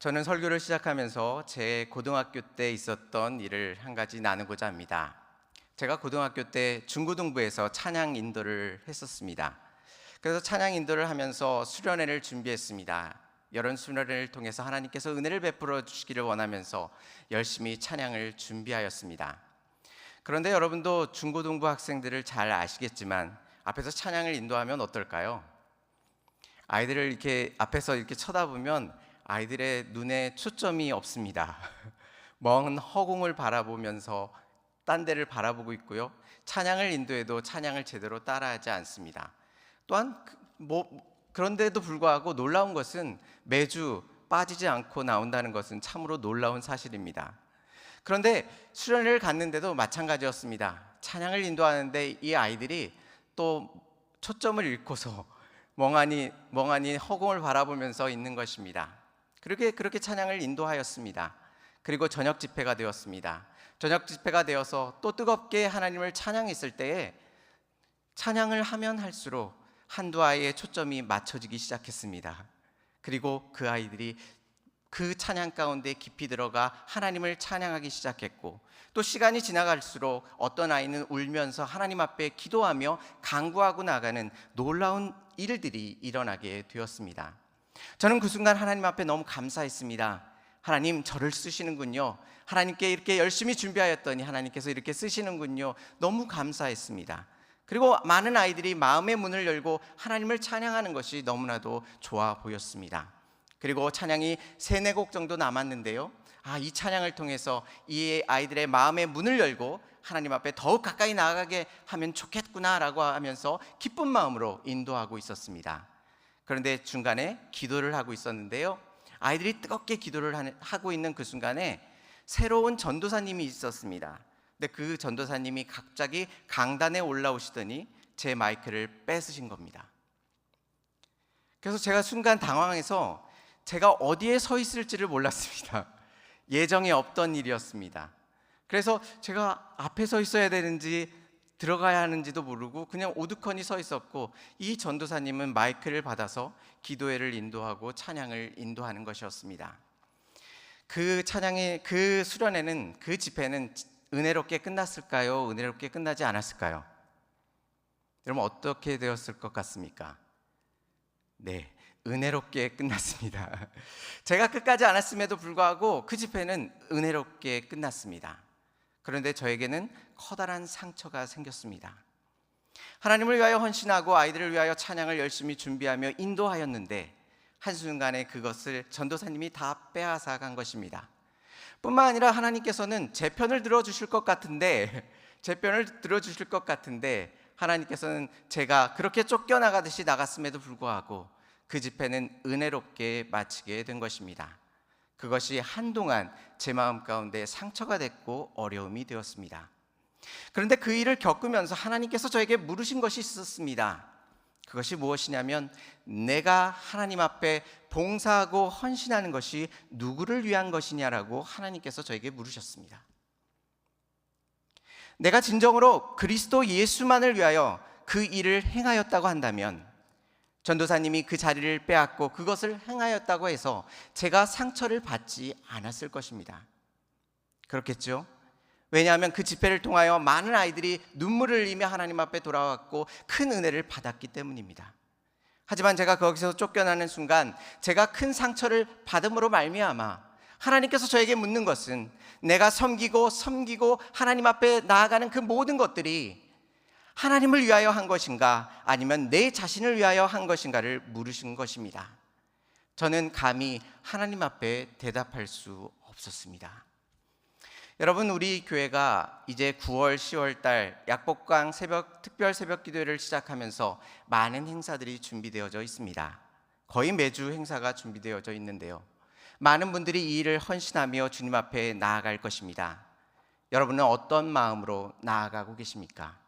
저는 설교를 시작하면서 제 고등학교 때 있었던 일을 한 가지 나누고자 합니다. 제가 고등학교 때 중고등부에서 찬양 인도를 했었습니다. 그래서 찬양 인도를 하면서 수련회를 준비했습니다. 이런 수련회를 통해서 하나님께서 은혜를 베풀어 주시기를 원하면서 열심히 찬양을 준비하였습니다. 그런데 여러분도 중고등부 학생들을 잘 아시겠지만 앞에서 찬양을 인도하면 어떨까요? 아이들을 이렇게 앞에서 이렇게 쳐다보면 아이들의 눈에 초점이 없습니다. 먼 허공을 바라보면서 딴 데를 바라보고 있고요. 찬양을 인도해도 찬양을 제대로 따라하지 않습니다. 또한 그런데도 불구하고 놀라운 것은 매주 빠지지 않고 나온다는 것은 참으로 놀라운 사실입니다. 그런데 수련회를 갔는데도 마찬가지였습니다. 찬양을 인도하는데 이 아이들이 또 초점을 잃고서 멍하니 허공을 바라보면서 있는 것입니다. 그렇게 찬양을 인도하였습니다. 그리고 저녁 집회가 되었습니다. 저녁 집회가 되어서 또 뜨겁게 하나님을 찬양했을 때에 찬양을 하면 할수록 한두 아이의 초점이 맞춰지기 시작했습니다. 그리고 그 아이들이 그 찬양 가운데 깊이 들어가 하나님을 찬양하기 시작했고, 또 시간이 지나갈수록 어떤 아이는 울면서 하나님 앞에 기도하며 간구하고 나가는 놀라운 일들이 일어나게 되었습니다. 저는 그 순간 하나님 앞에 너무 감사했습니다. 하나님, 저를 쓰시는군요. 하나님께 이렇게 열심히 준비하였더니 하나님께서 이렇게 쓰시는군요. 너무 감사했습니다. 그리고 많은 아이들이 마음의 문을 열고 하나님을 찬양하는 것이 너무나도 좋아 보였습니다. 그리고 찬양이 3-4곡 정도 남았는데요, 이 찬양을 통해서 이 아이들의 마음의 문을 열고 하나님 앞에 더욱 가까이 나아가게 하면 좋겠구나라고 하면서 기쁜 마음으로 인도하고 있었습니다. 그런데 중간에 기도를 하고 있었는데요, 아이들이 뜨겁게 기도를 하고 있는 그 순간에 새로운 전도사님이 있었습니다. 근데 그 전도사님이 갑자기 강단에 올라오시더니 제 마이크를 뺏으신 겁니다. 그래서 제가 순간 당황해서 제가 어디에 서 있을지를 몰랐습니다. 예정에 없던 일이었습니다. 그래서 제가 앞에 서 있어야 되는지 들어가야 하는지도 모르고 그냥 오두커니 서 있었고, 이 전도사님은 마이크를 받아서 기도회를 인도하고 찬양을 인도하는 것이었습니다. 그 수련회는, 그 집회는 은혜롭게 끝났을까요? 은혜롭게 끝나지 않았을까요? 여러분, 어떻게 되었을 것 같습니까? 네, 은혜롭게 끝났습니다. 제가 끝까지 안 왔음에도 불구하고 그 집회는 은혜롭게 끝났습니다. 그런데 저에게는 커다란 상처가 생겼습니다. 하나님을 위하여 헌신하고 아이들을 위하여 찬양을 열심히 준비하며 인도하였는데 한순간에 그것을 전도사님이 다 빼앗아 간 것입니다. 뿐만 아니라 하나님께서는 제 편을 들어주실 것 같은데 하나님께서는 제가 그렇게 쫓겨나가듯이 나갔음에도 불구하고 그 집회는 은혜롭게 마치게 된 것입니다. 그것이 한동안 제 마음 가운데 상처가 됐고 어려움이 되었습니다. 그런데 그 일을 겪으면서 하나님께서 저에게 물으신 것이 있었습니다. 그것이 무엇이냐면, 내가 하나님 앞에 봉사하고 헌신하는 것이 누구를 위한 것이냐라고 하나님께서 저에게 물으셨습니다. 내가 진정으로 그리스도 예수만을 위하여 그 일을 행하였다고 한다면, 전도사님이 그 자리를 빼앗고 그것을 행하였다고 해서 제가 상처를 받지 않았을 것입니다. 그렇겠죠? 왜냐하면 그 집회를 통하여 많은 아이들이 눈물을 흘리며 하나님 앞에 돌아왔고 큰 은혜를 받았기 때문입니다. 하지만 제가 거기서 쫓겨나는 순간 제가 큰 상처를 받음으로 말미암아 하나님께서 저에게 묻는 것은, 내가 섬기고 하나님 앞에 나아가는 그 모든 것들이 하나님을 위하여 한 것인가, 아니면 내 자신을 위하여 한 것인가를 물으신 것입니다. 저는 감히 하나님 앞에 대답할 수 없었습니다. 여러분, 우리 교회가 이제 9월, 10월 달 약복강 특별 새벽 기도회를 시작하면서 많은 행사들이 준비되어져 있습니다. 거의 매주 행사가 준비되어져 있는데요, 많은 분들이 이 일을 헌신하며 주님 앞에 나아갈 것입니다. 여러분은 어떤 마음으로 나아가고 계십니까?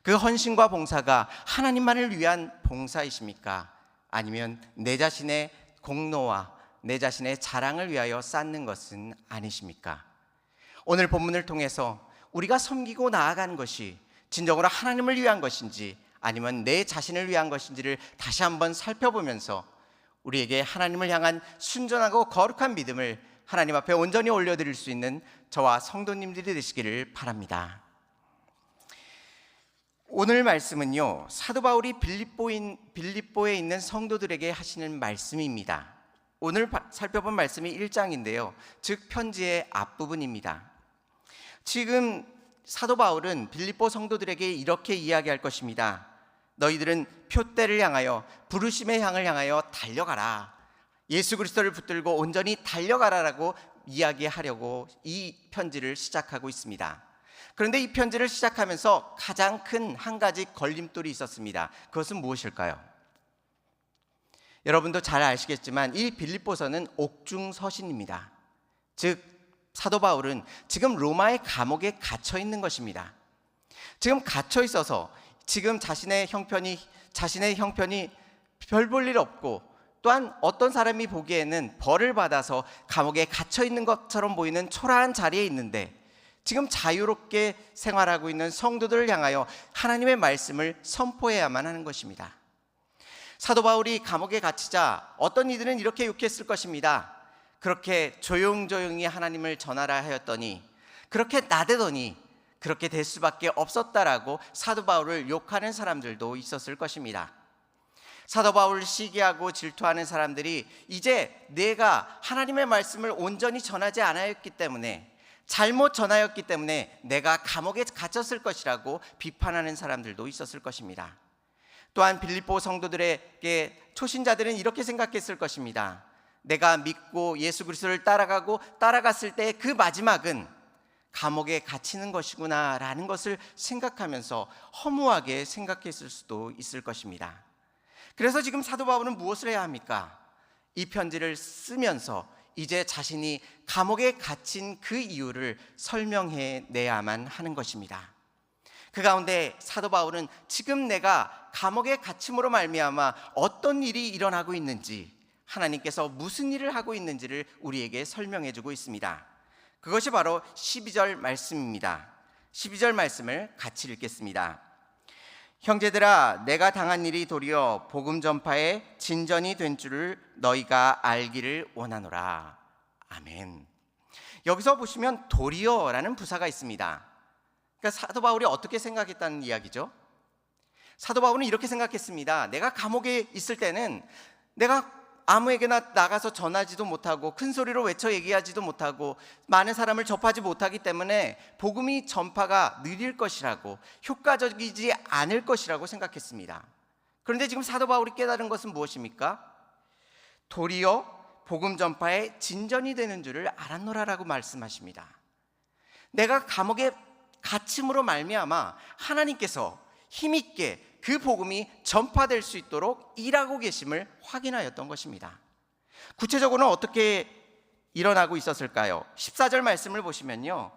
그 헌신과 봉사가 하나님만을 위한 봉사이십니까? 아니면 내 자신의 공로와 내 자신의 자랑을 위하여 쌓는 것은 아니십니까? 오늘 본문을 통해서 우리가 섬기고 나아가는 것이 진정으로 하나님을 위한 것인지 아니면 내 자신을 위한 것인지를 다시 한번 살펴보면서 우리에게 하나님을 향한 순전하고 거룩한 믿음을 하나님 앞에 온전히 올려드릴 수 있는 저와 성도님들이 되시기를 바랍니다. 오늘 말씀은요, 사도 바울이 빌립보에 있는 성도들에게 하시는 말씀입니다. 오늘 살펴본 말씀이 1장인데요, 즉 편지의 앞부분입니다. 지금 사도 바울은 빌립보 성도들에게 이렇게 이야기할 것입니다. 너희들은 표대를 향하여 부르심의 향을 향하여 달려가라. 예수 그리스도를 붙들고 온전히 달려가라라고 이야기하려고 이 편지를 시작하고 있습니다. 그런데 이 편지를 시작하면서 가장 큰 한 가지 걸림돌이 있었습니다. 그것은 무엇일까요? 여러분도 잘 아시겠지만 이 빌립보서는 옥중서신입니다. 즉 사도 바울은 지금 로마의 감옥에 갇혀 있는 것입니다. 지금 갇혀 있어서 지금 자신의 형편이 별 볼 일 없고, 또한 어떤 사람이 보기에는 벌을 받아서 감옥에 갇혀 있는 것처럼 보이는 초라한 자리에 있는데, 지금 자유롭게 생활하고 있는 성도들을 향하여 하나님의 말씀을 선포해야만 하는 것입니다. 사도 바울이 감옥에 갇히자 어떤 이들은 이렇게 욕했을 것입니다. 그렇게 조용조용히 하나님을 전하라 하였더니, 그렇게 나대더니 그렇게 될 수밖에 없었다라고 사도 바울을 욕하는 사람들도 있었을 것입니다. 사도 바울을 시기하고 질투하는 사람들이 이제 내가 하나님의 말씀을 온전히 전하지 않았기 때문에, 잘못 전하였기 때문에 내가 감옥에 갇혔을 것이라고 비판하는 사람들도 있었을 것입니다. 또한 빌립보 성도들에게 초신자들은 이렇게 생각했을 것입니다. 내가 믿고 예수 그리스도를 따라갔을 때 그 마지막은 감옥에 갇히는 것이구나 라는 것을 생각하면서 허무하게 생각했을 수도 있을 것입니다. 그래서 지금 사도 바울은 무엇을 해야 합니까? 이 편지를 쓰면서 이제 자신이 감옥에 갇힌 그 이유를 설명해 내야만 하는 것입니다. 그 가운데 사도 바울은 지금 내가 감옥에 갇힘으로 말미암아 어떤 일이 일어나고 있는지, 하나님께서 무슨 일을 하고 있는지를 우리에게 설명해 주고 있습니다. 그것이 바로 12절 말씀입니다. 12절 말씀을 같이 읽겠습니다. 형제들아, 내가 당한 일이 도리어 복음 전파의 진전이 된 줄을 너희가 알기를 원하노라. 아멘. 여기서 보시면 도리어라는 부사가 있습니다. 그러니까 사도 바울이 어떻게 생각했다는 이야기죠? 사도 바울은 이렇게 생각했습니다. 내가 감옥에 있을 때는 내가 아무에게나 나가서 전하지도 못하고 큰 소리로 외쳐 얘기하지도 못하고 많은 사람을 접하지 못하기 때문에 복음이 전파가 느릴 것이라고, 효과적이지 않을 것이라고 생각했습니다. 그런데 지금 사도 바울이 깨달은 것은 무엇입니까? 도리어 복음 전파에 진전이 되는 줄을 알았노라라고 말씀하십니다. 내가 감옥에 갇힘으로 말미암아 하나님께서 힘있게 그 복음이 전파될 수 있도록 일하고 계심을 확인하였던 것입니다. 구체적으로는 어떻게 일어나고 있었을까요? 14절 말씀을 보시면요,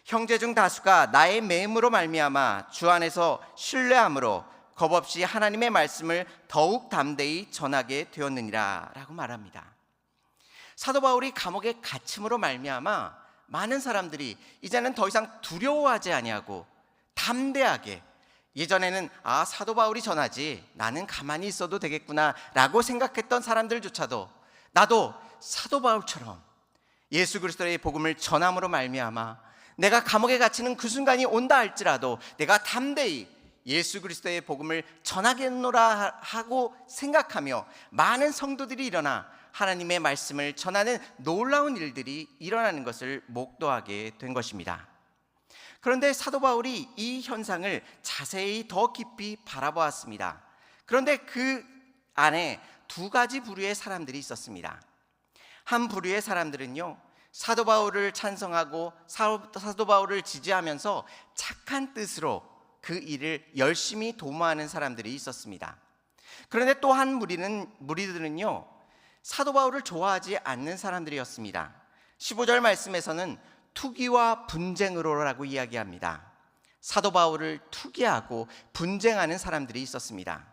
형제 중 다수가 나의 매임으로 말미암아 주 안에서 신뢰함으로 겁없이 하나님의 말씀을 더욱 담대히 전하게 되었느니라 라고 말합니다. 사도 바울이 감옥에 갇힘으로 말미암아 많은 사람들이 이제는 더 이상 두려워하지 아니하고 담대하게, 예전에는 사도 바울이 전하지 나는 가만히 있어도 되겠구나 라고 생각했던 사람들조차도 나도 사도 바울처럼 예수 그리스도의 복음을 전함으로 말미암아 내가 감옥에 갇히는 그 순간이 온다 할지라도 내가 담대히 예수 그리스도의 복음을 전하겠노라 하고 생각하며 많은 성도들이 일어나 하나님의 말씀을 전하는 놀라운 일들이 일어나는 것을 목도하게 된 것입니다. 그런데 사도 바울이 이 현상을 자세히 더 깊이 바라보았습니다. 그런데 그 안에 두 가지 부류의 사람들이 있었습니다. 한 부류의 사람들은요, 사도 바울을 찬성하고 사도 바울을 지지하면서 착한 뜻으로 그 일을 열심히 도모하는 사람들이 있었습니다. 그런데 또 한 무리들은요, 사도 바울을 좋아하지 않는 사람들이었습니다. 15절 말씀에서는 투기와 분쟁으로라고 이야기합니다. 사도 바울을 투기하고 분쟁하는 사람들이 있었습니다.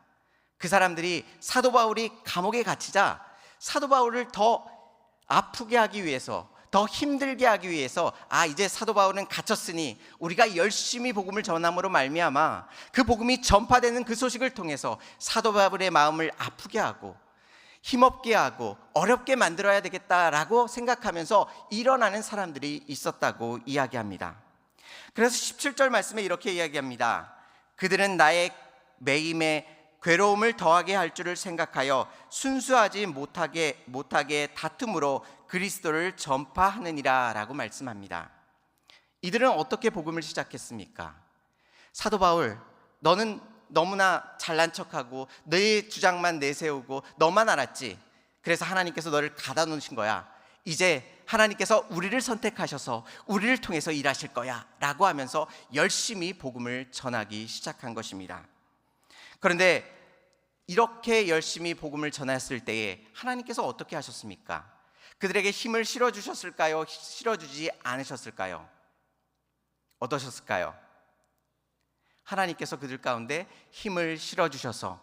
그 사람들이 사도 바울이 감옥에 갇히자 사도 바울을 더 아프게 하기 위해서, 더 힘들게 하기 위해서 이제 사도 바울은 갇혔으니 우리가 열심히 복음을 전함으로 말미암아 그 복음이 전파되는 그 소식을 통해서 사도 바울의 마음을 아프게 하고 힘없게 하고 어렵게 만들어야 되겠다라고 생각하면서 일어나는 사람들이 있었다고 이야기합니다. 그래서 17절 말씀에 이렇게 이야기합니다. 그들은 나의 매임에 괴로움을 더하게 할 줄을 생각하여 순수하지 못하게 다툼으로 그리스도를 전파하느니라 라고 말씀합니다. 이들은 어떻게 복음을 시작했습니까? 사도 바울, 너는 너무나 잘난 척하고 너의 주장만 내세우고 너만 알았지. 그래서 하나님께서 너를 가다 놓으신 거야. 이제 하나님께서 우리를 선택하셔서 우리를 통해서 일하실 거야 라고 하면서 열심히 복음을 전하기 시작한 것입니다. 그런데 이렇게 열심히 복음을 전했을 때에 하나님께서 어떻게 하셨습니까? 그들에게 힘을 실어주셨을까요? 실어주지 않으셨을까요? 어떠셨을까요? 하나님께서 그들 가운데 힘을 실어주셔서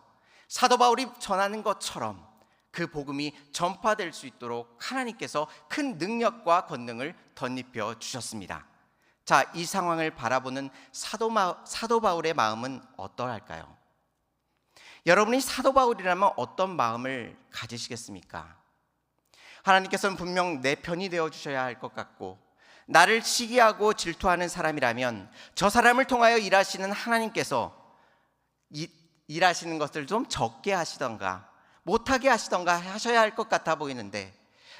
사도 바울이 전하는 것처럼 그 복음이 전파될 수 있도록 하나님께서 큰 능력과 권능을 덧입혀 주셨습니다. 자, 이 상황을 바라보는 사도 바울의 마음은 어떠할까요? 여러분이 사도 바울이라면 어떤 마음을 가지시겠습니까? 하나님께서는 분명 내 편이 되어 주셔야 할 것 같고, 나를 시기하고 질투하는 사람이라면 저 사람을 통하여 일하시는 하나님께서 일하시는 것을 좀 적게 하시던가 못하게 하시던가 하셔야 할 것 같아 보이는데,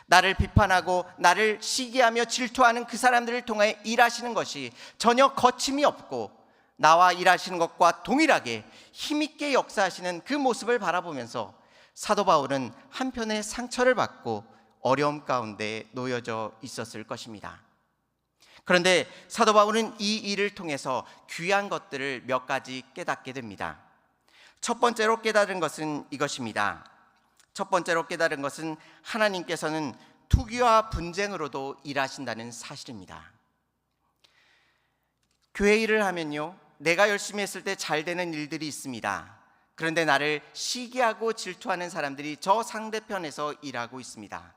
나를 비판하고 나를 시기하며 질투하는 그 사람들을 통해 일하시는 것이 전혀 거침이 없고 나와 일하시는 것과 동일하게 힘있게 역사하시는 그 모습을 바라보면서 사도 바울은 한편의 상처를 받고 어려움 가운데 놓여져 있었을 것입니다. 그런데 사도 바울은 이 일을 통해서 귀한 것들을 몇 가지 깨닫게 됩니다. 첫 번째로 깨달은 것은 이것입니다. 첫 번째로 깨달은 것은 하나님께서는 투기와 분쟁으로도 일하신다는 사실입니다. 교회 일을 하면요, 내가 열심히 했을 때 잘 되는 일들이 있습니다. 그런데 나를 시기하고 질투하는 사람들이 저 상대편에서 일하고 있습니다.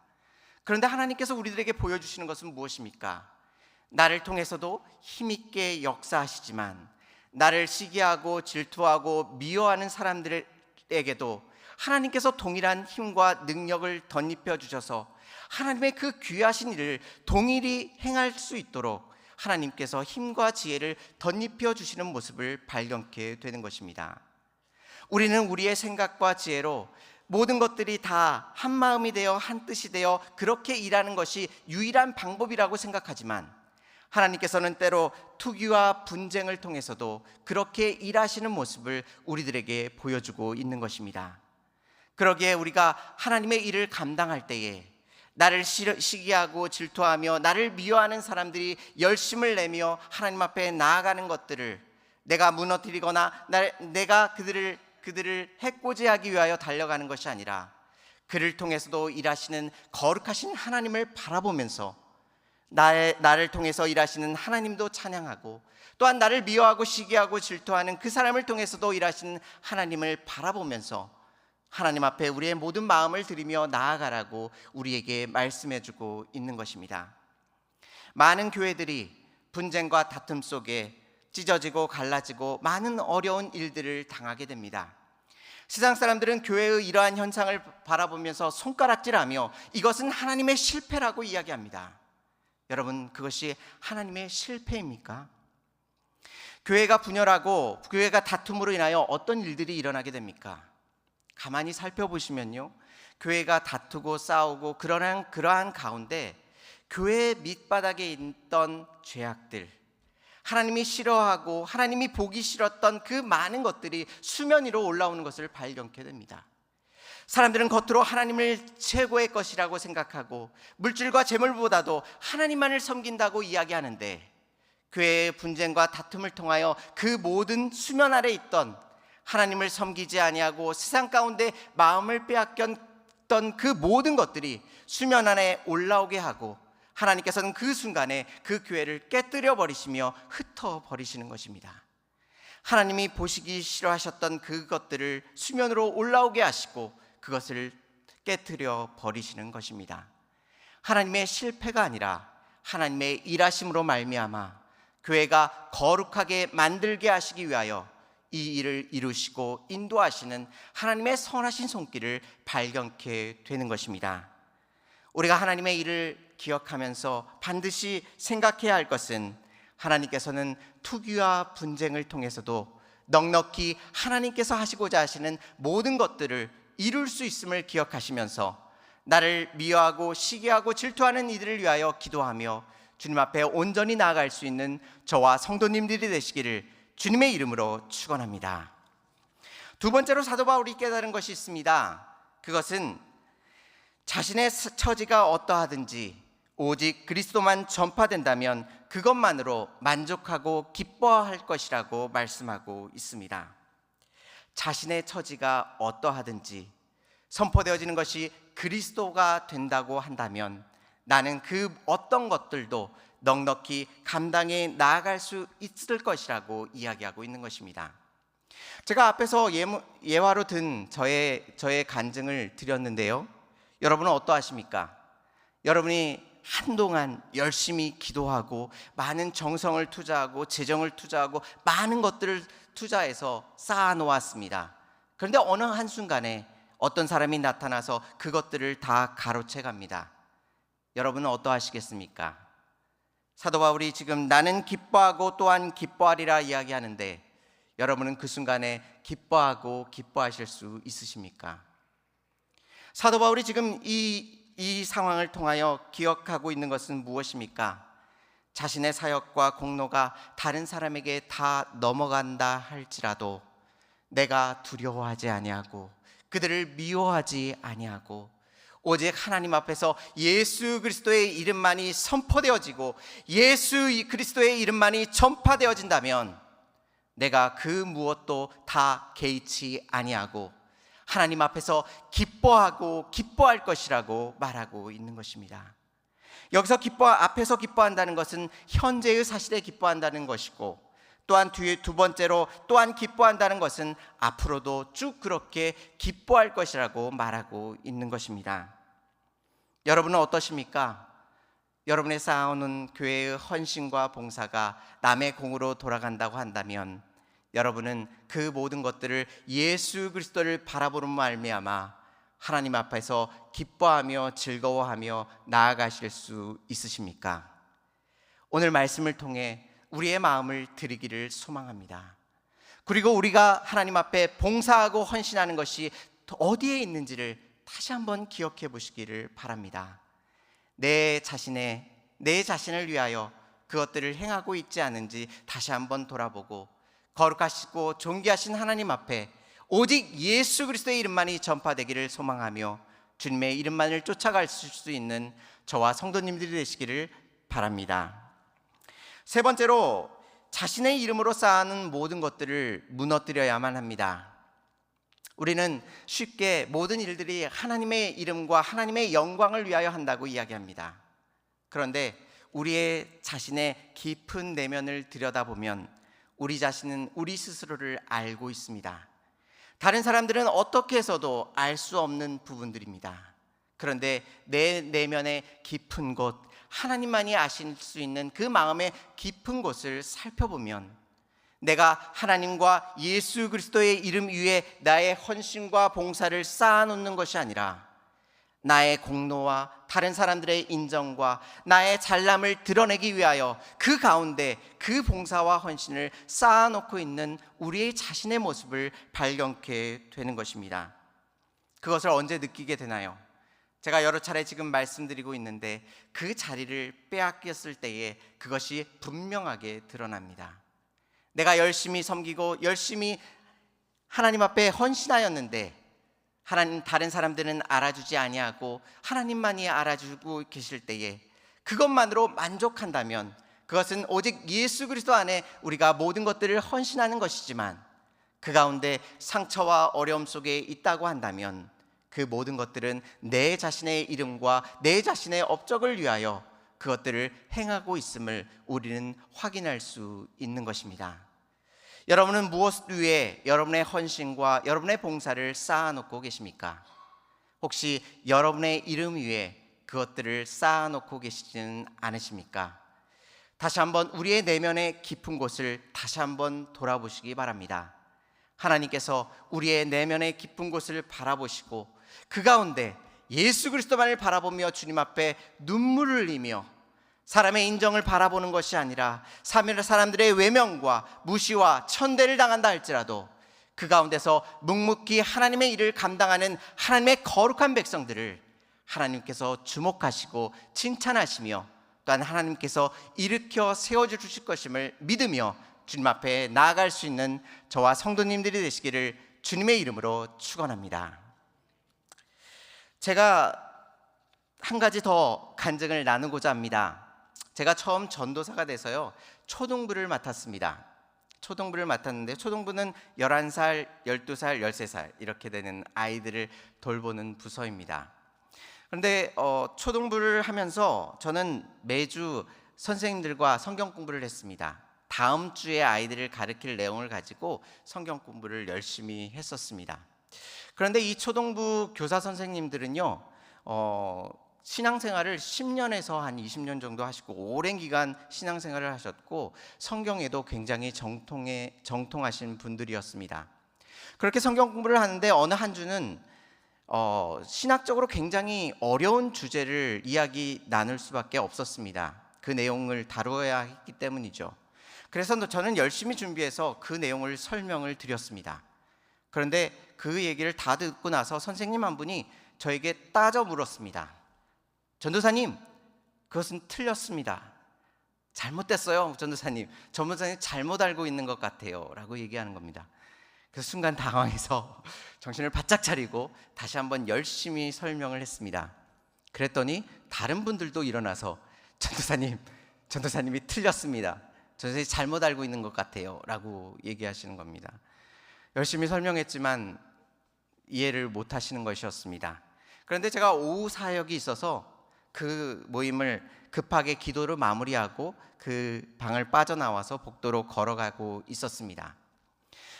그런데 하나님께서 우리들에게 보여주시는 것은 무엇입니까? 나를 통해서도 힘있게 역사하시지만 나를 시기하고 질투하고 미워하는 사람들에게도 하나님께서 동일한 힘과 능력을 덧입혀 주셔서 하나님의 그 귀하신 일을 동일히 행할 수 있도록 하나님께서 힘과 지혜를 덧입혀 주시는 모습을 발견케 되는 것입니다. 우리는 우리의 생각과 지혜로 모든 것들이 다 한 마음이 되어 한 뜻이 되어 그렇게 일하는 것이 유일한 방법이라고 생각하지만, 하나님께서는 때로 투기와 분쟁을 통해서도 그렇게 일하시는 모습을 우리들에게 보여주고 있는 것입니다. 그러기에 우리가 하나님의 일을 감당할 때에 나를 시기하고 질투하며 나를 미워하는 사람들이 열심을 내며 하나님 앞에 나아가는 것들을 내가 무너뜨리거나 내가 그들을 해코지하기 위하여 달려가는 것이 아니라, 그를 통해서도 일하시는 거룩하신 하나님을 바라보면서 나를 통해서 일하시는 하나님도 찬양하고, 또한 나를 미워하고 시기하고 질투하는 그 사람을 통해서도 일하시는 하나님을 바라보면서 하나님 앞에 우리의 모든 마음을 드리며 나아가라고 우리에게 말씀해주고 있는 것입니다. 많은 교회들이 분쟁과 다툼 속에 찢어지고 갈라지고 많은 어려운 일들을 당하게 됩니다. 세상 사람들은 교회의 이러한 현상을 바라보면서 손가락질하며 이것은 하나님의 실패라고 이야기합니다. 여러분, 그것이 하나님의 실패입니까? 교회가 분열하고 교회가 다툼으로 인하여 어떤 일들이 일어나게 됩니까? 가만히 살펴보시면요, 교회가 다투고 싸우고 그러한 가운데 교회 밑바닥에 있던 죄악들, 하나님이 싫어하고 하나님이 보기 싫었던 그 많은 것들이 수면 위로 올라오는 것을 발견케 됩니다. 사람들은 겉으로 하나님을 최고의 것이라고 생각하고 물질과 재물보다도 하나님만을 섬긴다고 이야기하는데, 교회의 분쟁과 다툼을 통하여 그 모든 수면 아래 있던 하나님을 섬기지 아니하고 세상 가운데 마음을 빼앗겼던 그 모든 것들이 수면 안에 올라오게 하고, 하나님께서는 그 순간에 그 교회를 깨뜨려 버리시며 흩어 버리시는 것입니다. 하나님이 보시기 싫어하셨던 그것들을 수면으로 올라오게 하시고 그것을 깨뜨려 버리시는 것입니다. 하나님의 실패가 아니라 하나님의 일하심으로 말미암아 교회가 거룩하게 만들게 하시기 위하여 이 일을 이루시고 인도하시는 하나님의 선하신 손길을 발견케 되는 것입니다. 우리가 하나님의 일을 기억하면서 반드시 생각해야 할 것은 하나님께서는 투기와 분쟁을 통해서도 넉넉히 하나님께서 하시고자 하시는 모든 것들을 이룰 수 있음을 기억하시면서 나를 미워하고 시기하고 질투하는 이들을 위하여 기도하며 주님 앞에 온전히 나아갈 수 있는 저와 성도님들이 되시기를 주님의 이름으로 축원합니다. 두 번째로 사도 바울이 깨달은 것이 있습니다. 그것은 자신의 처지가 어떠하든지 오직 그리스도만 전파된다면 그것만으로 만족하고 기뻐할 것이라고 말씀하고 있습니다. 자신의 처지가 어떠하든지 선포되어지는 것이 그리스도가 된다고 한다면 나는 그 어떤 것들도 넉넉히 감당해 나아갈 수 있을 것이라고 이야기하고 있는 것입니다. 제가 앞에서 예화로 든 저의 간증을 드렸는데요. 여러분은 어떠하십니까? 여러분이 한동안 열심히 기도하고 많은 정성을 투자하고 재정을 투자하고 많은 것들을 투자해서 쌓아놓았습니다. 그런데 어느 한순간에 어떤 사람이 나타나서 그것들을 다 가로채 갑니다. 여러분은 어떠하시겠습니까? 사도 바울이 지금 나는 기뻐하고 또한 기뻐하리라 이야기하는데 여러분은 그 순간에 기뻐하고 기뻐하실 수 있으십니까? 사도 바울이 지금 이 상황을 통하여 기억하고 있는 것은 무엇입니까? 자신의 사역과 공로가 다른 사람에게 다 넘어간다 할지라도 내가 두려워하지 아니하고 그들을 미워하지 아니하고 오직 하나님 앞에서 예수 그리스도의 이름만이 선포되어지고 예수 그리스도의 이름만이 전파되어진다면 내가 그 무엇도 다 개의치 아니하고 하나님 앞에서 기뻐하고 기뻐할 것이라고 말하고 있는 것입니다. 여기서 앞에서 기뻐한다는 것은 현재의 사실에 기뻐한다는 것이고 또한 두 번째로 또한 기뻐한다는 것은 앞으로도 쭉 그렇게 기뻐할 것이라고 말하고 있는 것입니다. 여러분은 어떠십니까? 여러분의 쌓아오는 교회의 헌신과 봉사가 남의 공으로 돌아간다고 한다면 여러분은 그 모든 것들을 예수 그리스도를 바라보는 말미암아 하나님 앞에서 기뻐하며 즐거워하며 나아가실 수 있으십니까? 오늘 말씀을 통해 우리의 마음을 드리기를 소망합니다. 그리고 우리가 하나님 앞에 봉사하고 헌신하는 것이 어디에 있는지를 다시 한번 기억해 보시기를 바랍니다. 내 자신을 위하여 그것들을 행하고 있지 않은지 다시 한번 돌아보고 거룩하시고 존귀하신 하나님 앞에 오직 예수 그리스도의 이름만이 전파되기를 소망하며 주님의 이름만을 쫓아갈 수 있는 저와 성도님들이 되시기를 바랍니다. 세 번째로 자신의 이름으로 쌓아놓은 모든 것들을 무너뜨려야만 합니다. 우리는 쉽게 모든 일들이 하나님의 이름과 하나님의 영광을 위하여 한다고 이야기합니다. 그런데 우리의 자신의 깊은 내면을 들여다보면 우리 자신은 우리 스스로를 알고 있습니다. 다른 사람들은 어떻게 해서도 알 수 없는 부분들입니다. 그런데 내 내면의 깊은 곳, 하나님만이 아실 수 있는 그 마음의 깊은 곳을 살펴보면 내가 하나님과 예수 그리스도의 이름 위에 나의 헌신과 봉사를 쌓아놓는 것이 아니라 나의 공로와 다른 사람들의 인정과 나의 잘남을 드러내기 위하여 그 가운데 그 봉사와 헌신을 쌓아놓고 있는 우리의 자신의 모습을 발견케 되는 것입니다. 그것을 언제 느끼게 되나요? 제가 여러 차례 지금 말씀드리고 있는데 그 자리를 빼앗겼을 때에 그것이 분명하게 드러납니다. 내가 열심히 섬기고 열심히 하나님 앞에 헌신하였는데 다른 사람들은 알아주지 아니하고 하나님만이 알아주고 계실 때에 그것만으로 만족한다면 그것은 오직 예수 그리스도 안에 우리가 모든 것들을 헌신하는 것이지만 그 가운데 상처와 어려움 속에 있다고 한다면 그 모든 것들은 내 자신의 이름과 내 자신의 업적을 위하여 그것들을 행하고 있음을 우리는 확인할 수 있는 것입니다. 여러분은 무엇 위에 여러분의 헌신과 여러분의 봉사를 쌓아놓고 계십니까? 혹시 여러분의 이름 위에 그것들을 쌓아놓고 계시지는 않으십니까? 다시 한번 우리의 내면의 깊은 곳을 다시 한번 돌아보시기 바랍니다. 하나님께서 우리의 내면의 깊은 곳을 바라보시고 그 가운데 예수 그리스도만을 바라보며 주님 앞에 눈물을 흘리며 사람의 인정을 바라보는 것이 아니라 사람들의 외면과 무시와 천대를 당한다 할지라도 그 가운데서 묵묵히 하나님의 일을 감당하는 하나님의 거룩한 백성들을 하나님께서 주목하시고 칭찬하시며 또한 하나님께서 일으켜 세워주실 것임을 믿으며 주님 앞에 나아갈 수 있는 저와 성도님들이 되시기를 주님의 이름으로 축원합니다. 제가 한 가지 더 간증을 나누고자 합니다. 제가 처음 전도사가 돼서요, 초등부를 맡았습니다. 초등부를 맡았는데 초등부는 11살, 12살, 13살 이렇게 되는 아이들을 돌보는 부서입니다. 그런데 초등부를 하면서 저는 매주 선생님들과 성경 공부를 했습니다. 다음 주에 아이들을 가르칠 내용을 가지고 성경 공부를 열심히 했었습니다. 그런데 이 초등부 교사 선생님들은요, 신앙생활을 10년에서 한 20년 정도 하시고 오랜 기간 신앙생활을 하셨고 성경에도 굉장히 정통하신 분들이었습니다. 그렇게 성경 공부를 하는데 어느 한 주는 신학적으로 굉장히 어려운 주제를 이야기 나눌 수밖에 없었습니다. 그 내용을 다루어야 했기 때문이죠. 그래서 저는 열심히 준비해서 그 내용을 설명을 드렸습니다. 그런데 그 얘기를 다 듣고 나서 선생님 한 분이 저에게 따져 물었습니다. 전도사님, 그것은 틀렸습니다. 잘못됐어요, 전도사님. 전도사님 잘못 알고 있는 것 같아요 라고 얘기하는 겁니다. 그 순간 당황해서 정신을 바짝 차리고 다시 한번 열심히 설명을 했습니다. 그랬더니 다른 분들도 일어나서 전도사님이 틀렸습니다. 전도사님이 잘못 알고 있는 것 같아요 라고 얘기하시는 겁니다. 열심히 설명했지만 이해를 못 하시는 것이었습니다. 그런데 제가 오후 사역이 있어서 그 모임을 급하게 기도로 마무리하고 그 방을 빠져나와서 복도로 걸어가고 있었습니다.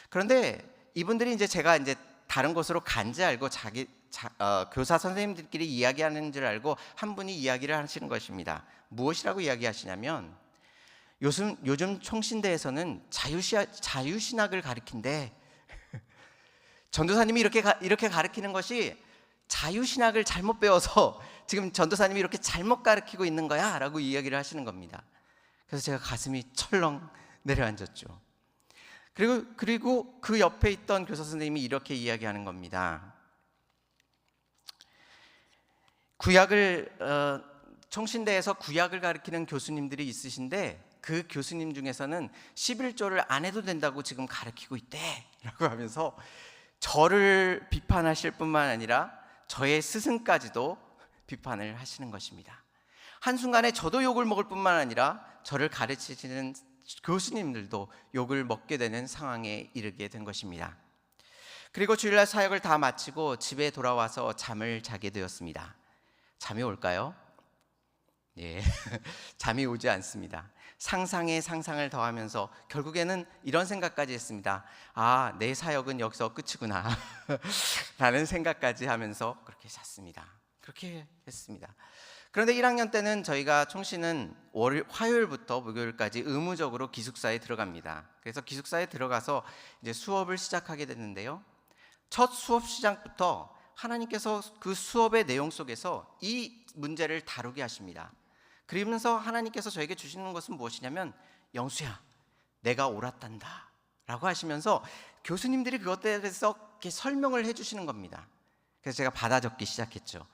그런데 이분들이 제가 다른 곳으로 간지 알고 교사 선생님들끼리 이야기하는 줄 알고 한 분이 이야기를 하시는 것입니다. 무엇이라고 이야기하시냐면 요즘 총신대에서는 자유신학을 가르친대. 전도사님이 이렇게 가르치는 것이 자유신학을 잘못 배워서 지금 전도사님이 이렇게 잘못 가르치고 있는 거야 라고 이야기를 하시는 겁니다. 그래서 제가 가슴이 철렁 내려앉았죠. 그리고 그 옆에 있던 교사 선생님이 이렇게 이야기하는 겁니다. 총신대에서 구약을 가르치는 교수님들이 있으신데 그 교수님 중에서는 11조를 안 해도 된다고 지금 가르치고 있대 라고 하면서 저를 비판하실 뿐만 아니라 저의 스승까지도 비판을 하시는 것입니다. 한순간에 저도 욕을 먹을 뿐만 아니라 저를 가르치시는 교수님들도 욕을 먹게 되는 상황에 이르게 된 것입니다. 그리고 주일날 사역을 다 마치고 집에 돌아와서 잠을 자게 되었습니다. 잠이 올까요? 예, 잠이 오지 않습니다. 상상에 상상을 더하면서 결국에는 이런 생각까지 했습니다. 아, 내 사역은 여기서 끝이구나 라는 생각까지 하면서 그렇게 잤습니다. 그렇게 했습니다. 그런데 1학년 때는 저희가 총신은 화요일부터 목요일까지 의무적으로 기숙사에 들어갑니다. 그래서 기숙사에 들어가서 이제 수업을 시작하게 됐는데요. 첫 수업 시작부터 하나님께서 그 수업의 내용 속에서 이 문제를 다루게 하십니다. 그러면서 하나님께서 저에게 주시는 것은 무엇이냐면, 영수야, 내가 옳았단다 라고 하시면서 교수님들이 그것에 대해서 이렇게 설명을 해주시는 겁니다. 그래서 제가 받아 적기 시작했죠.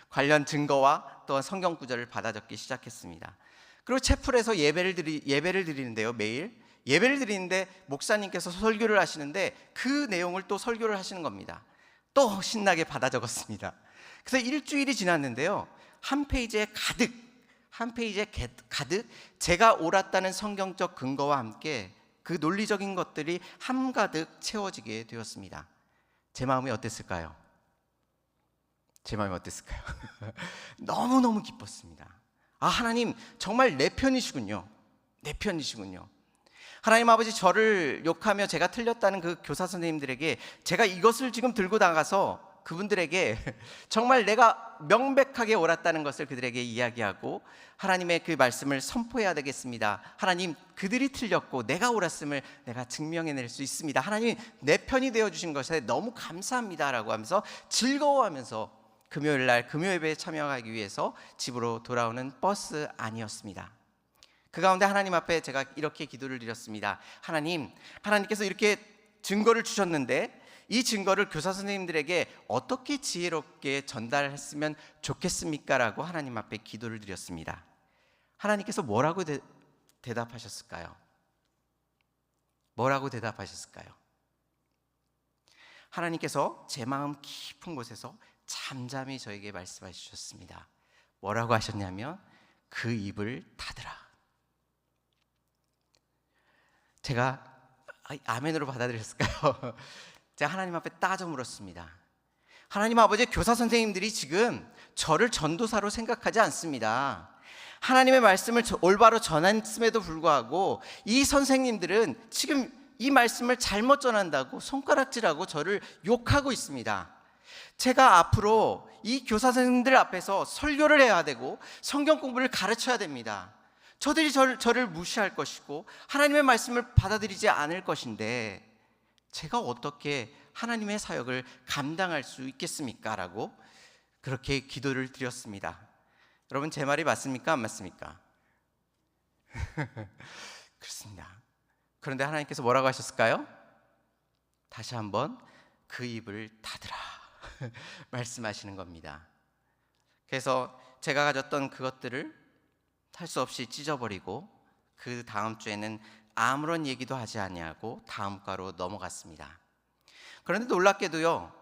관련 증거와 또 성경 구절을 받아 적기 시작했습니다. 그리고 채플에서 예배를 드리는데요, 매일 예배를 드리는데 목사님께서 설교를 하시는데 그 내용을 또 설교를 하시는 겁니다. 또 신나게 받아 적었습니다. 그래서 일주일이 지났는데요, 한 페이지에 가득 제가 옳았다는 성경적 근거와 함께 그 논리적인 것들이 한가득 채워지게 되었습니다. 제 마음이 어땠을까요? 너무너무 기뻤습니다. 아, 하나님 정말 내 편이시군요. 하나님 아버지, 저를 욕하며 제가 틀렸다는 그 교사 선생님들에게 제가 이것을 지금 들고 나가서 그분들에게 정말 내가 명백하게 옳았다는 것을 그들에게 이야기하고 하나님의 그 말씀을 선포해야 되겠습니다. 하나님, 그들이 틀렸고 내가 옳았음을 내가 증명해낼 수 있습니다. 하나님, 내 편이 되어주신 것에 너무 감사합니다 라고 하면서 즐거워하면서 금요일 날 금요 예배에 참여하기 위해서 집으로 돌아오는 버스 안이었습니다. 그 가운데 하나님 앞에 제가 이렇게 기도를 드렸습니다. 하나님께서 이렇게 증거를 주셨는데 이 증거를 교사 선생님들에게 어떻게 지혜롭게 전달했으면 좋겠습니까? 라고 하나님 앞에 기도를 드렸습니다. 하나님께서 뭐라고 대답하셨을까요? 뭐라고 대답하셨을까요? 하나님께서 제 마음 깊은 곳에서 잠잠히 저에게 말씀해 주셨습니다. 뭐라고 하셨냐면 그 입을 닫으라. 제가 아멘으로 받아들였을까요? 제가 하나님 앞에 따져 물었습니다. 하나님 아버지, 교사 선생님들이 지금 저를 전도사로 생각하지 않습니다. 하나님의 말씀을 올바로 전했음에도 불구하고 이 선생님들은 지금 이 말씀을 잘못 전한다고 손가락질하고 저를 욕하고 있습니다. 제가 앞으로 이 교사 선생님들 앞에서 설교를 해야 되고 성경 공부를 가르쳐야 됩니다. 저들이 저를 무시할 것이고 하나님의 말씀을 받아들이지 않을 것인데 제가 어떻게 하나님의 사역을 감당할 수 있겠습니까? 라고 그렇게 기도를 드렸습니다. 여러분, 제 말이 맞습니까? 안 맞습니까? 그렇습니다. 그런데 하나님께서 뭐라고 하셨을까요? 다시 한번 그 입을 닫으라 말씀하시는 겁니다. 그래서 제가 가졌던 그것들을 할 수 없이 찢어버리고 그 다음 주에는 아무런 얘기도 하지 아니하고 다음 과로 넘어갔습니다. 그런데 놀랍게도요,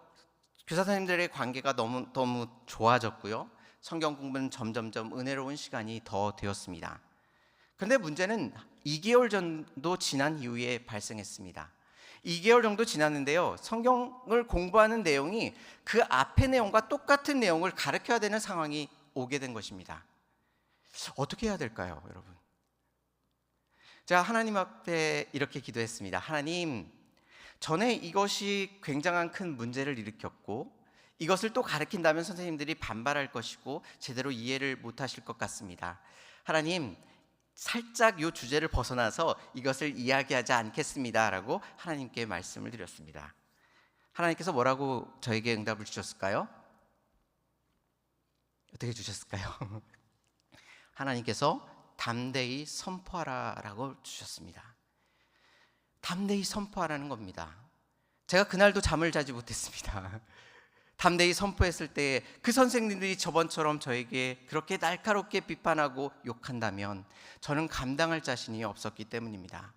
교사 선생님들의 관계가 너무 좋아졌고요, 성경 공부는 점점점 은혜로운 시간이 더 되었습니다. 그런데 문제는 2개월 정도 지난 이후에 발생했습니다. 2개월 정도 지났는데요, 성경을 공부하는 내용이 그 앞의 내용과 똑같은 내용을 가르쳐야 되는 상황이 오게 된 것입니다. 어떻게 해야 될까요, 여러분? 제가 하나님 앞에 이렇게 기도했습니다. 하나님, 전에 이것이 굉장한 큰 문제를 일으켰고 이것을 또 가르친다면 선생님들이 반발할 것이고 제대로 이해를 못하실 것 같습니다. 하나님, 살짝 이 주제를 벗어나서 이것을 이야기하지 않겠습니다 라고 하나님께 말씀을 드렸습니다. 하나님께서 뭐라고 저에게 응답을 주셨을까요? 어떻게 주셨을까요? 하나님께서 담대히 선포하라 라고 주셨습니다. 담대히 선포하라는 겁니다. 제가 그날도 잠을 자지 못했습니다. 담대히 선포했을 때 그 선생님들이 저번처럼 저에게 그렇게 날카롭게 비판하고 욕한다면 저는 감당할 자신이 없었기 때문입니다.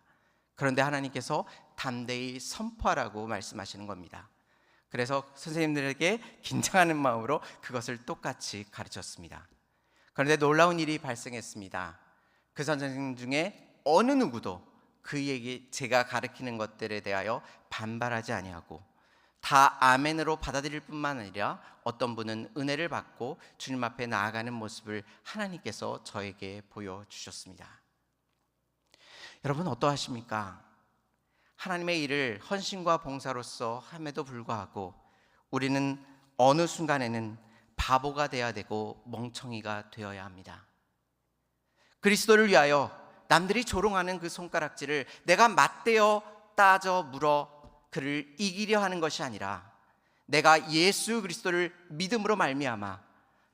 그런데 하나님께서 담대히 선포하라고 말씀하시는 겁니다. 그래서 선생님들에게 긴장하는 마음으로 그것을 똑같이 가르쳤습니다. 그런데 놀라운 일이 발생했습니다. 그 선생님 중에 어느 누구도 그에게 제가 가르치는 것들에 대하여 반발하지 아니하고 다 아멘으로 받아들일 뿐만 아니라 어떤 분은 은혜를 받고 주님 앞에 나아가는 모습을 하나님께서 저에게 보여주셨습니다. 여러분, 어떠하십니까? 하나님의 일을 헌신과 봉사로서 함에도 불구하고 우리는 어느 순간에는 바보가 되어야 되고 멍청이가 되어야 합니다. 그리스도를 위하여 남들이 조롱하는 그 손가락질을 내가 맞대어 따져 물어 그를 이기려 하는 것이 아니라 내가 예수 그리스도를 믿음으로 말미암아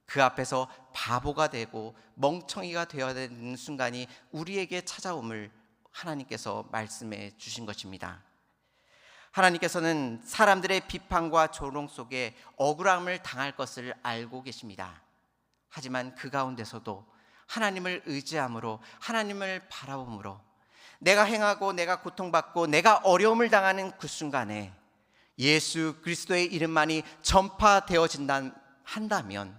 그 앞에서 바보가 되고 멍청이가 되어야 되는 순간이 우리에게 찾아옴을 하나님께서 말씀해 주신 것입니다. 하나님께서는 사람들의 비판과 조롱 속에 억울함을 당할 것을 알고 계십니다. 하지만 그 가운데서도 하나님을 의지함으로, 하나님을 바라봄으로 내가 행하고 내가 고통받고 내가 어려움을 당하는 그 순간에 예수 그리스도의 이름만이 전파되어진다 한다면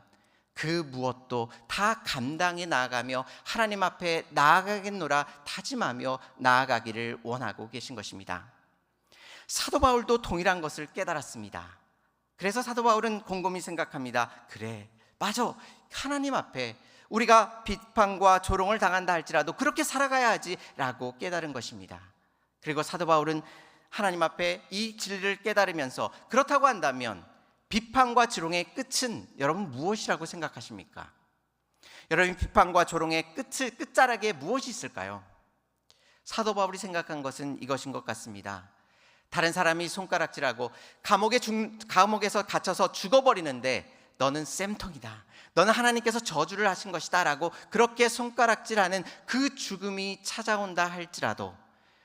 그 무엇도 다 감당해 나아가며 하나님 앞에 나아가겠노라 다짐하며 나아가기를 원하고 계신 것입니다. 사도 바울도 동일한 것을 깨달았습니다. 그래서 사도 바울은 곰곰이 생각합니다. 그래, 맞아, 하나님 앞에 우리가 비판과 조롱을 당한다 할지라도 그렇게 살아가야 하지 라고 깨달은 것입니다. 그리고 사도 바울은 하나님 앞에 이 진리를 깨달으면서 그렇다고 한다면 비판과 조롱의 끝은 여러분 무엇이라고 생각하십니까? 여러분, 비판과 조롱의 끝자락에 무엇이 있을까요? 사도 바울이 생각한 것은 이것인 것 같습니다. 다른 사람이 손가락질하고 감옥에서 갇혀서 죽어버리는데 너는 쌤통이다, 너는 하나님께서 저주를 하신 것이다 라고 그렇게 손가락질하는 그 죽음이 찾아온다 할지라도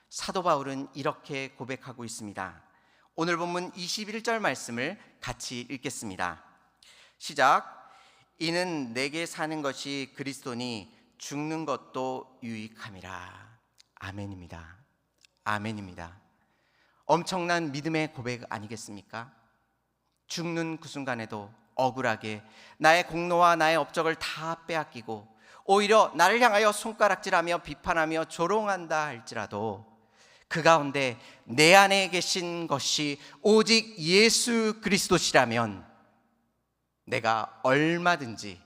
사도 바울은 이렇게 고백하고 있습니다. 오늘 본문 21절 말씀을 같이 읽겠습니다. 시작. 이는 내게 사는 것이 그리스도니 죽는 것도 유익함이라. 아멘입니다. 아멘입니다. 엄청난 믿음의 고백 아니겠습니까? 죽는 그 순간에도 억울하게 나의 공로와 나의 업적을 다 빼앗기고 오히려 나를 향하여 손가락질하며 비판하며 조롱한다 할지라도 그 가운데 내 안에 계신 것이 오직 예수 그리스도시라면 내가 얼마든지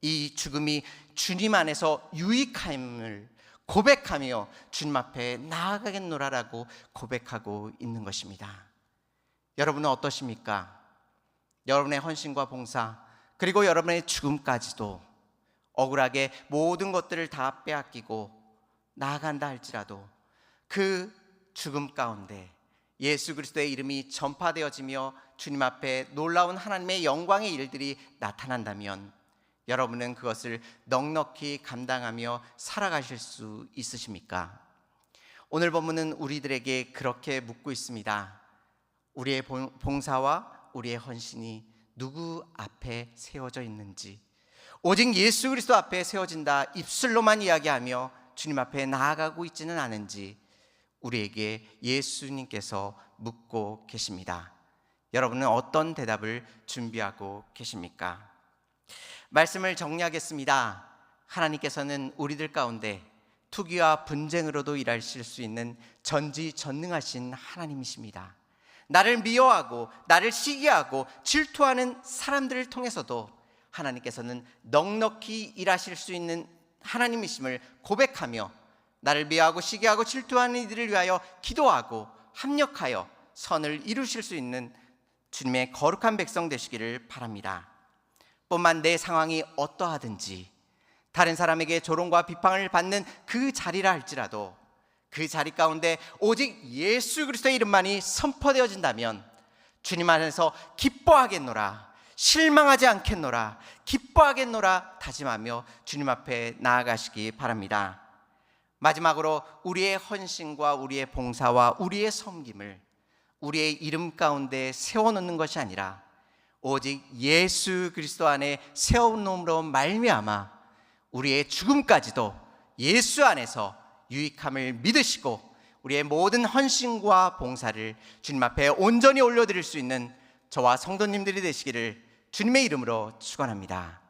이 죽음이 주님 안에서 유익함을 고백하며 주님 앞에 나아가겠노라라고 고백하고 있는 것입니다. 여러분은 어떠십니까? 여러분의 헌신과 봉사 그리고 여러분의 죽음까지도 억울하게 모든 것들을 다 빼앗기고 나아간다 할지라도 그 죽음 가운데 예수 그리스도의 이름이 전파되어지며 주님 앞에 놀라운 하나님의 영광의 일들이 나타난다면 여러분은 그것을 넉넉히 감당하며 살아가실 수 있으십니까? 오늘 본문은 우리들에게 그렇게 묻고 있습니다. 우리의 봉사와 우리의 헌신이 누구 앞에 세워져 있는지, 오직 예수 그리스도 앞에 세워진다 입술로만 이야기하며 주님 앞에 나아가고 있지는 않은지 우리에게 예수님께서 묻고 계십니다. 여러분은 어떤 대답을 준비하고 계십니까? 말씀을 정리하겠습니다. 하나님께서는 우리들 가운데 투기와 분쟁으로도 일하실 수 있는 전지전능하신 하나님이십니다. 나를 미워하고 나를 시기하고 질투하는 사람들을 통해서도 하나님께서는 넉넉히 일하실 수 있는 하나님이심을 고백하며 나를 미워하고 시기하고 질투하는 이들을 위하여 기도하고 합력하여 선을 이루실 수 있는 주님의 거룩한 백성 되시기를 바랍니다. 뿐만 내 상황이 어떠하든지 다른 사람에게 조롱과 비판을 받는 그 자리라 할지라도 그 자리 가운데 오직 예수 그리스도의 이름만이 선포되어진다면 주님 안에서 기뻐하겠노라, 실망하지 않겠노라, 기뻐하겠노라 다짐하며 주님 앞에 나아가시기 바랍니다. 마지막으로 우리의 헌신과 우리의 봉사와 우리의 섬김을 우리의 이름 가운데 세워놓는 것이 아니라 오직 예수 그리스도 안에 세워놓음으로 말미암아 우리의 죽음까지도 예수 안에서 유익함을 믿으시고 우리의 모든 헌신과 봉사를 주님 앞에 온전히 올려드릴 수 있는 저와 성도님들이 되시기를 주님의 이름으로 축원합니다.